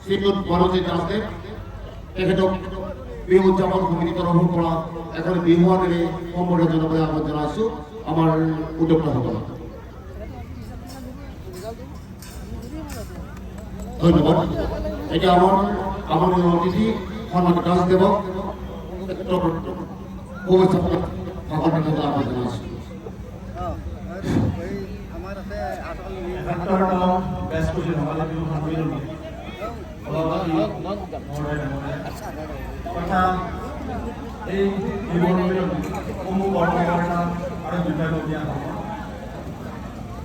শ্ৰীযুত বনজিৎ ৰাজদেৱ তেখেতক বিহু উদযাপন সমিতিৰ তৰফৰ পৰা এখন বিহুৱানেৰে সম্বৰ্ধনা জনাবলৈ আহ্বান জনাইছোঁ আমাৰ উদ্যোক্তাসকলক। ধন্যবাদ। এতিয়া আমাৰ অতিথি সন্মানিত ৰাজদেৱক শুভেচ্ছা ভাষণ দিবলৈ আহ্বান জনাইছোঁ।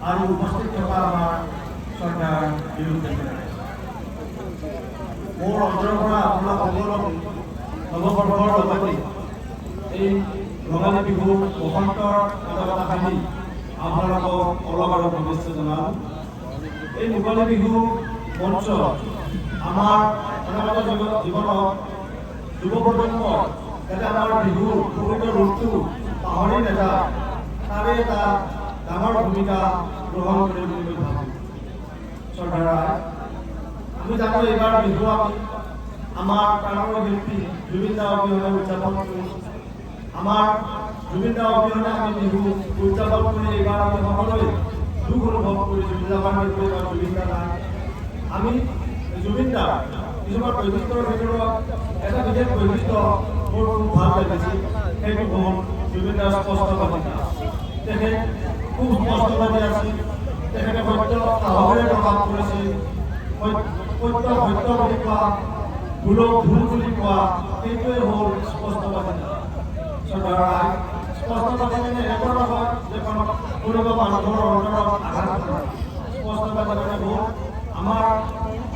আৰু উপস্থিত থকা আমাৰ চৰকাৰ বিৰোধী মোৰ অন্তৰৰ পৰা আপোনাক সকলোক নৱবৰ্ষৰ লগতে এই ৰঙালী বিহু বসন্তৰ কথা ভাবি আপোনালোকক অলপ আৰু শুভেচ্ছা জনাওঁ। এই মুকলি বিহু মঞ্চ আমাৰ অনাগত জীৱনত যুৱ প্ৰজন্মৰ যাতে আমাৰ বিহুৰ প্ৰকৃত ৰূপটো পাহৰি নাযায় তাৰে এটা ডাঙৰ ভূমিকা গ্ৰহণ কৰে বুলি মই ভাবোঁ। চৰকাৰ আমি জানো এইবাৰ বিহু আমি আমাৰ প্ৰাণৰ শিল্পী জুবিন দা অবিহনে উদযাপন কৰিছোঁ। আমাৰ জুবিন দা অবিহনে আমি বিহু উদযাপন কৰি এইবাৰ আমি সকলোৱে দুখ অনুভৱ কৰিছোঁ। জুবিন দা নাই। আমি জুবিন দা কিছুমান বৈশিষ্ট্যৰ ভিতৰত এটা বিশেষ বৈশিষ্ট্য মোৰ খুব ভাল লাগিছিল, সেইটো হ'ল জুবিন দাৰ স্পষ্টবাদিতা। তেখেত খুব স্পষ্টবাদী আছিল। তেখেতে সত্য সাহসেৰে প্ৰকাশ কৰিছিল। সত্য সত্য বুলি কোৱা, ভুলক ভুল বুলি কোৱা, সেইটোৱে হ'ল স্পষ্টবাদিতা। চৰকাৰ স্পষ্টবাদী মানে এনেকুৱা নহয় যে কোনোবা মানুহৰ অন্তৰত আঘাত কৰে। স্পষ্টবাদিতা হ'ল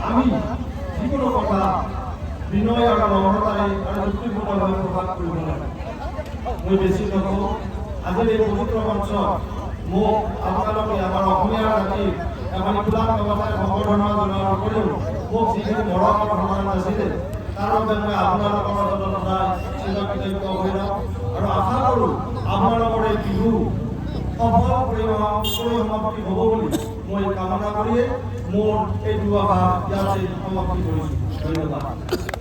আমি যিকোনো কথা বিনয় আৰু নম্ৰতাৰে আৰু যুক্তিপূৰ্ণভাৱে প্ৰকাশ কৰিব লাগে। মই বেছি নকওঁ, আজিৰ এই পবিত্ৰ মঞ্চত মোক আপোনালোকে আমাৰ অসমীয়া জাতিৰ এখনি খোলাক ব্যৱস্থাৰে সম্বৰ্ধনা জনোৱাৰ উপৰিও মোক যিখিনি মৰম আৰু সন্মান আছিলে তাৰ বাবে মই আপোনালোকৰ মাজত সদায় চিৰকৃতজ্ঞ হৈ যাওঁ আৰু আশা কৰোঁ আপোনালোকৰ এই বিহু সফল পৰিসমাপ্তি হ'ব বুলি মই কামনা কৰিয়ে মোৰ এই দুআষাৰ ইয়াতে সমাপ্তি কৰিছোঁ। ধন্যবাদ।